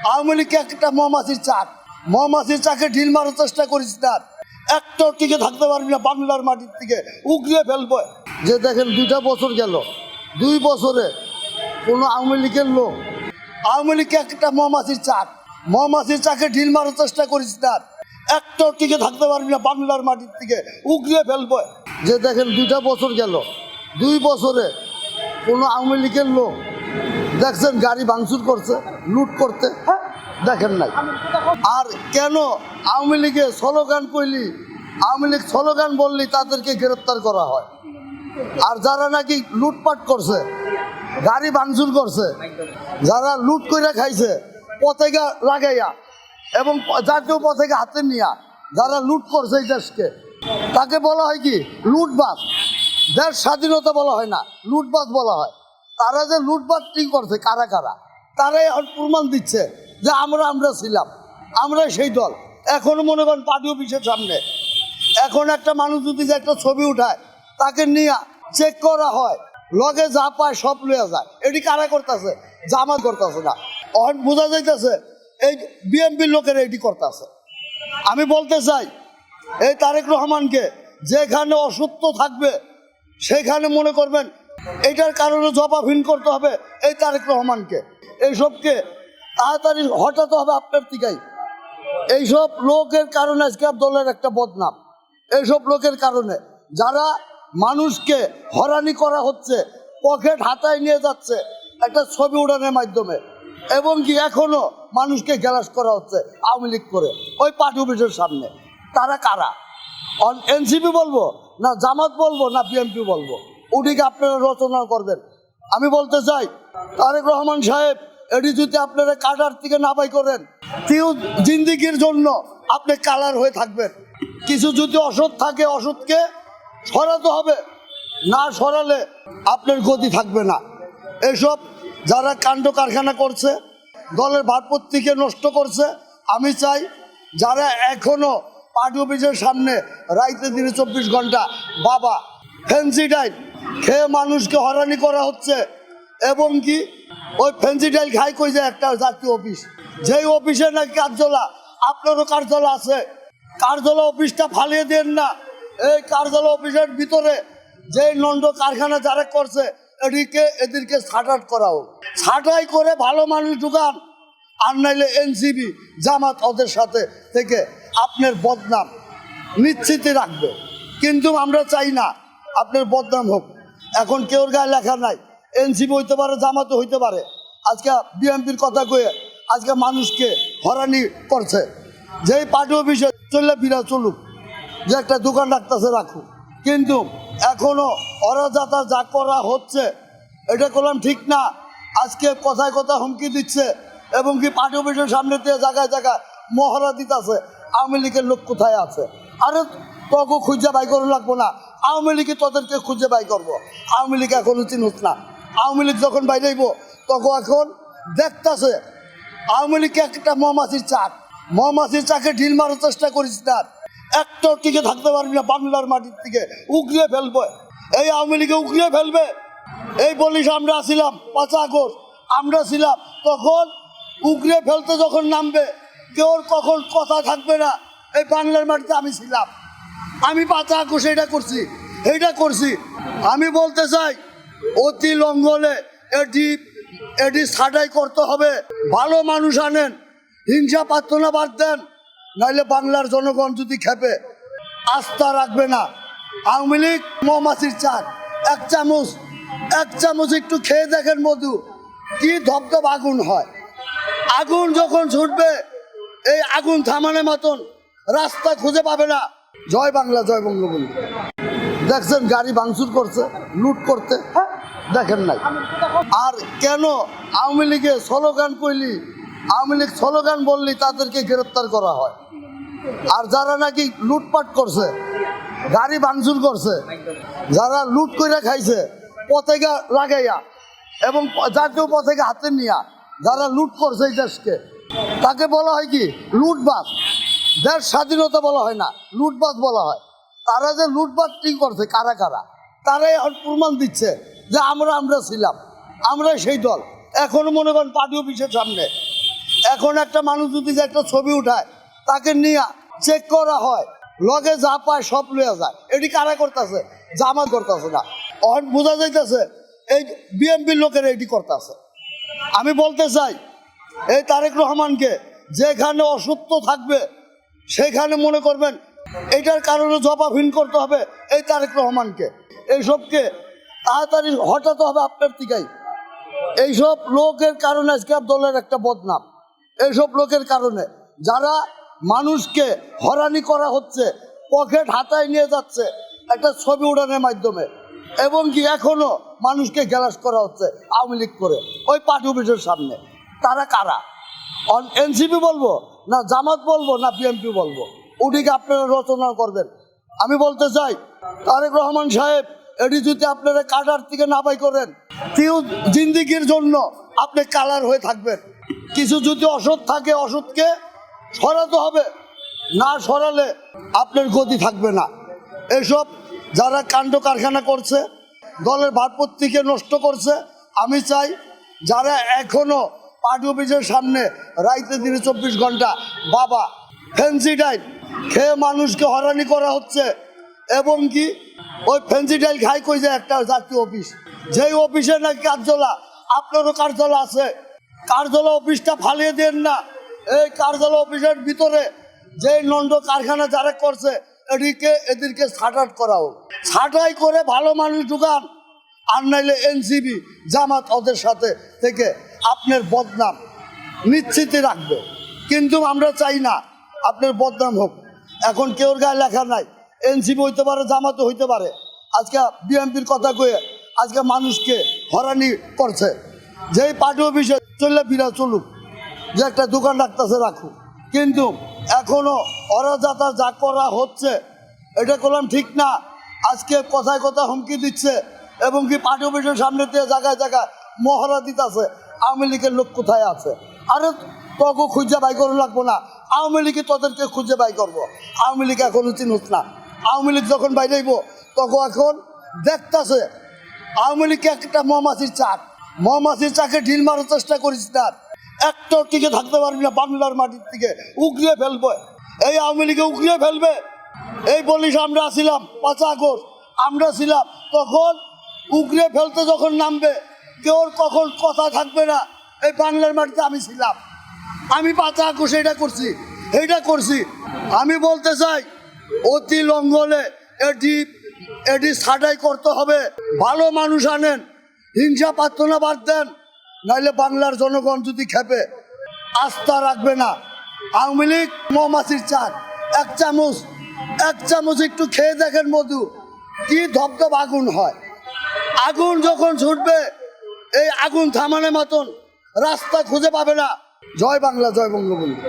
আওয়ামী লীগ একটা মৌমাছির চাকে ঢিল মারার চেষ্টা করিস না। একটাও টিকে থাকতে পারবি না, বাংলার মাটির থেকে উগড়ে ফেলবো। যে দেখেন 2টা বছর গেল, 2 বছরে কোনো আওয়ামী লীগের লোক, আওয়ামী লীগ একটা মৌমাছির চাকে ঢিল মারার চেষ্টা করিস না। একটাও টিকে থাকতে পারবি না, বাংলার মাটির থেকে উগড়ে ফেলবো। যে দেখেন 2টা বছর গেল, 2 বছরে কোনো আওয়ামী লীগের লোক দেখছেন গাড়ি ভাঙচুর করছে, লুট করতে? দেখেন নাই। আর কেন আওয়ামী লীগে স্লোগান কইলি, আওয়ামী লীগ স্লোগান বললি তাদেরকে গ্রেপ্তার করা হয়, আর যারা নাকি লুটপাট করছে, গাড়ি ভাঙচুর করছে, যারা লুট করে খাইছে পতাকা লাগাইয়া এবং জাতীয় পতাকা হাতে নিয়া যারা লুট করছে এই দেশকে, তাকে বলা হয় কি লুটবাজ। দেশ স্বাধীনতা বলা হয় না, লুটবাজ বলা হয়। তারা যে লুটবাজ ঠিক করছে কারা কারা, তারাই এখন প্রমাণ দিচ্ছে যে আমরা ছিলাম, আমরা সেই দল। এখনো মনে করেন পার্টি অফিসের সামনে এখন একটা মানুষ যদি যে একটা ছবি উঠায়, তাকে নিয়ে চেক করা হয়, লগে যা পায় সব লইয়া যায়। এটি কারা করতেছে? জামাত করতেছে না, অন বোঝা যাইতেছে এই বিএনপির লোকেরা এটি করতেছে। আমি বলতে চাই এই তারেক রহমানকে, যেখানে অসত্য থাকবে সেখানে মনে করবেন এটার কারণে জবাবহীন করতে হবে এই তারেক রহমানকে। এইসবকে তাড়াতাড়ি হটাতে হবে আপনার দিকেই। এইসব লোকের কারণে আজকে দলের একটা বদনাম, এইসব লোকের কারণে যারা মানুষকে হয়রানি করা হচ্ছে, পকেট হাতায় নিয়ে যাচ্ছে একটা ছবি উড়ানোর মাধ্যমে, এবং কি এখনো মানুষকে গ্যালাস করা হচ্ছে আওয়ামী লীগ করে ওই পার্টি অফিসের সামনে। তারা কারা? এনসিপি বলবো না জামাত বলবো না বিএনপি বলবো, ওটিকে আপনারা রচনা করবেন। আমি বলতে চাই তারেক রহমান সাহেব, এটি যদি আপনারা কাটার থেকে না বাই করেন, কেউ জিন্দিগির জন্য আপনি কালার হয়ে থাকবেন। কিছু যদি অসৎ থাকে, অসৎকে সরাতে হবে, না সরালে আপনার গতি থাকবে না। এসব যারা কাণ্ড কারখানা করছে, দলের ভারপ্রাপ্তিকে নষ্ট করছে, আমি চাই যারা এখনো পার্টি অফিসের সামনে রাইতে দিনে 24 ঘন্টা বাবা ফেন্সিডাইল খেয়ে মানুষকে হয়রানি করা হচ্ছে, এবং কি ওই ফেন্সিডাইল খাই কই যে একটা জাতীয় অফিস, যেই অফিসে নাকি কার্যালয়, আপনারও কার্যালয় আছে, কার্যালয় অফিসটা ফালিয়ে দেন না। এই কার্যালয় অফিসের ভিতরে যে নন্দ কারখানা যারা করছে এদেরকে ছাঁটাই করা হোক, ছাঁটাই করে ভালো মানুষ ঢুকান, আর নাইলে এনসিপি জামাত ওদের সাথে থেকে আপনার বদনাম নিশ্চিতই রাখবে। কিন্তু আমরা চাই না আপনার বদনাম হোক। এখন কেউর গায়ে লেখা নাই, এনসিপি হইতে পারে, জামাতও হইতে পারে। আজকে বিএনপির কথা কয়ে আজকে মানুষকে হয়রানি করছে। যেই পার্টি অফিসে চললে ফিরা চলুক, যে একটা দোকান রাখতেছে রাখুক, কিন্তু এখনো ওরা যা করা হচ্ছে এটা করলাম ঠিক না। আজকে কথায় কথায় হুমকি দিচ্ছে, এবং কি পার্টি অফিসের সামনে দিয়ে জায়গায় জায়গায় মহড়া দিতেছে আওয়ামী লীগের লোক কোথায় আছে। আরে তোকে খুঁজে বাই করে লাগবো না, আওয়ামী লীগে তোদেরকে খুঁজে বাই করবো। আওয়ামী লীগ এখনো চিনুস না। আওয়ামী লীগ যখন বাইরেইব তখন এখন দেখতেছে আওয়ামী লীগ একটা মৌমাছির চাকে ঢিল মারার চেষ্টা করিস না। একটাও টিকে থাকতে পারবি না, বাংলার মাটির থেকে উগড়ে ফেলবো। এই আওয়ামী লীগে উগড়ে ফেলবে। এই বলিস আমরা ছিলাম 5 আগস্ট, আমরা ছিলাম তখন উগড়ে ফেলতে যখন নামবে, কেউ কখন কথা থাকবে না এই বাংলার মাটিতে আমি ছিলাম, আমি 5 আগস্ট এইটা করছি। আমি বলতে চাই অতি লঙ্ঘনে এটি ছাঁটাই করতে হবে। ভালো মানুষ আনেন, হিংসা প্রার্থনা বাদ দেন, নাইলে বাংলার জনগণ যদি খেপে আস্থা রাখবে না। আওয়ামী লীগ মৌমাছির চাক, এক চামচ একটু খেয়ে দেখেন মধু, কি ধপধপ আগুন হয়। আগুন যখন ছুটবে, এই আগুন থামানোর মতন রাস্তা খুঁজে পাবে না। জয় বাংলা, জয় বঙ্গবন্ধু। দেখছেন গাড়ি ভাঙচুর করছে, লুট করতে? দেখেন নাই। আর কেন আওয়ামী লীগে স্লোগান কইলি, আওয়ামী লীগ স্লোগান বললি তাদেরকে গ্রেপ্তার করা হয়, আর যারা নাকি লুটপাট করছে, গাড়ি ভাঙচুর করছে, যারা লুট করে খাইছে পতাকা লাগাইয়া এবং জাতীয় পতাকা হাতে নিয়া যারা লুট করছে এই দেশকে, তাকে বলা হয় কি লুটবাজ। দেশ স্বাধীনতা বলা হয় না, লুটবাজ বলা হয়। তারা যে লুটবাজ ঠিক করছে কারা কারা, তারাই এখন প্রমাণ দিচ্ছে যে আমরা ছিলাম, আমরা সেই দল। এখনো মনে করেন পার্টি অফিসের সামনে এখন একটা মানুষ যদি যে একটা ছবি উঠায় তাকে নিয়ে চেক করা হয়, লগে যা পায় সব লইয়া যায়। এটি কারা করতেছে? জামাত করতেছে না। অহন বোঝা যাইতেছে এই বিএনপির লোকেরা এটি করতেছে। আমি বলতে চাই এই তারেক রহমানকে যেখানে অসত্য থাকবে সেখানে মনে করবেন এটার কারণে জবাবহীন করতে হবে এই তারেক রহমানকে। এইসবকে তাড়াতাড়ি হটাতে হবে আপনার দিকেই। এইসব লোকের কারণে আজকে দলের একটা বদনাম। এইসব লোকের কারণে যারা মানুষকে হয়রানি করা হচ্ছে, পকেট হাতায় নিয়ে যাচ্ছে একটা ছবি উড়ানোর মাধ্যমে, এবং কি এখনো মানুষকে গ্যালাস করা হচ্ছে আওয়ামী লীগ করে ওই পার্টি অফিসের সামনে। তারা কারা? এনসিপি বলবো না জামাত বলবো না বিএনপি বলবো? ওটিকে আপনারা রচনা করবেন। আমি বলতে চাই তারেক রহমান সাহেব, এটি যদি আপনারা কাটার থেকে না বাই করেন, কেউ জিন্দিগির জন্য আপনি কালার হয়ে থাকবেন। কিছু যদি অসৎ থাকে অসৎকে সরাতে হবে, না সরালে আপনার গতি থাকবে না। এসব যারা কাণ্ড কারখানা করছে, দলের ভারপ্রাপ্তিকে নষ্ট করছে, আমি চাই যারা এখনো পার্টি অফিসের সামনে রাইতে দিনে 24 ঘন্টা বাবা ফ্যান্সি ডাইল খেয়ে মানুষকে হয়রানি করা হচ্ছে, এবং কি ওই ফ্যান্সি ডাইল খাই কই যে একটা জাতীয় অফিস, যেই অফিসে নাকি কার্যালয়, আপনারও কার্যালয় আছে, কার্যালয় অফিসটা ফালিয়ে দেন না। এই কার্যালয় অফিসের ভিতরে যে নন্দ কারখানা যারা করছে এদেরকে ছাঁটাই করা হোক। ছাঁটাই করে ভালো মানুষ ঢুকান, আর নাইলে এনসিপি জামাত ওদের সাথে থেকে আপনার বদনাম নিশ্চিতই রাখবে। কিন্তু আমরা চাই না আপনার বদনাম হোক। এখন কেউর গায়ে লেখা নাই, এনসিপি হইতে পারে, জামাতও হইতে পারে। আজকে বিএনপির কথা কয়ে আজকে মানুষকে হয়রানি করছে। যেই পার্টি অফিসে চললে ফিরা চলুক, যে একটা দোকান রাখতেছে রাখুক, কিন্তু এখনো ওরা যা করা হচ্ছে এটা করলাম ঠিক না। আজকে কথায় কথা হুমকি দিচ্ছে, এবং কি পার্টি অফিসের সামনে দিয়ে জায়গায় জায়গায় মহড়া দিতেছে আওয়ামী লীগের লোক কোথায় আছে। আরে তোকে খুঁজে বাই করে লাগবো না, আওয়ামী লীগই তোদেরকে খুঁজে বাই করবো। আওয়ামী লীগ এখনো চিনুস না। আওয়ামী লীগ যখন বাইরেইব তখন এখন দেখতেছে আওয়ামী লীগকে একটা মৌমাছির চাকে ঢিল মারার চেষ্টা করিস না। একটা টিকে থাকতে পারবি না, বাংলার মাটির থেকে উগড়িয়ে ফেলবে এই আওয়ামী লীগে, উগড়িয়ে ফেলবে। এই বলিস আমরা ছিলাম 5 আগস্ট, আমরা ছিলাম তখন উগড়িয়ে ফেলতে যখন নামবে কেউ কখন কথা থাকবে না। এই বাংলার মাটিতে আমি ছিলাম, আমি 5 আগস্ট এইটা করছি। আমি বলতে চাই অতি লঙ্ঘনে এটি ছাঁটাই করতে হবে। ভালো মানুষ আনেন, হিংসা প্রার্থনা বাদ দেন, নাইলে বাংলার জনগণ যদি খেপে আস্থা রাখবে না। আওয়ামী লীগ মৌমাছির চাক, এক চামচ একটু খেয়ে দেখেন মধু, কি ধপধপ আগুন হয়। আগুন যখন ছুটবে এই আগুন থামানোর মতন রাস্তা খুঁজে পাবে না। জয় বাংলা, জয় বঙ্গবন্ধু।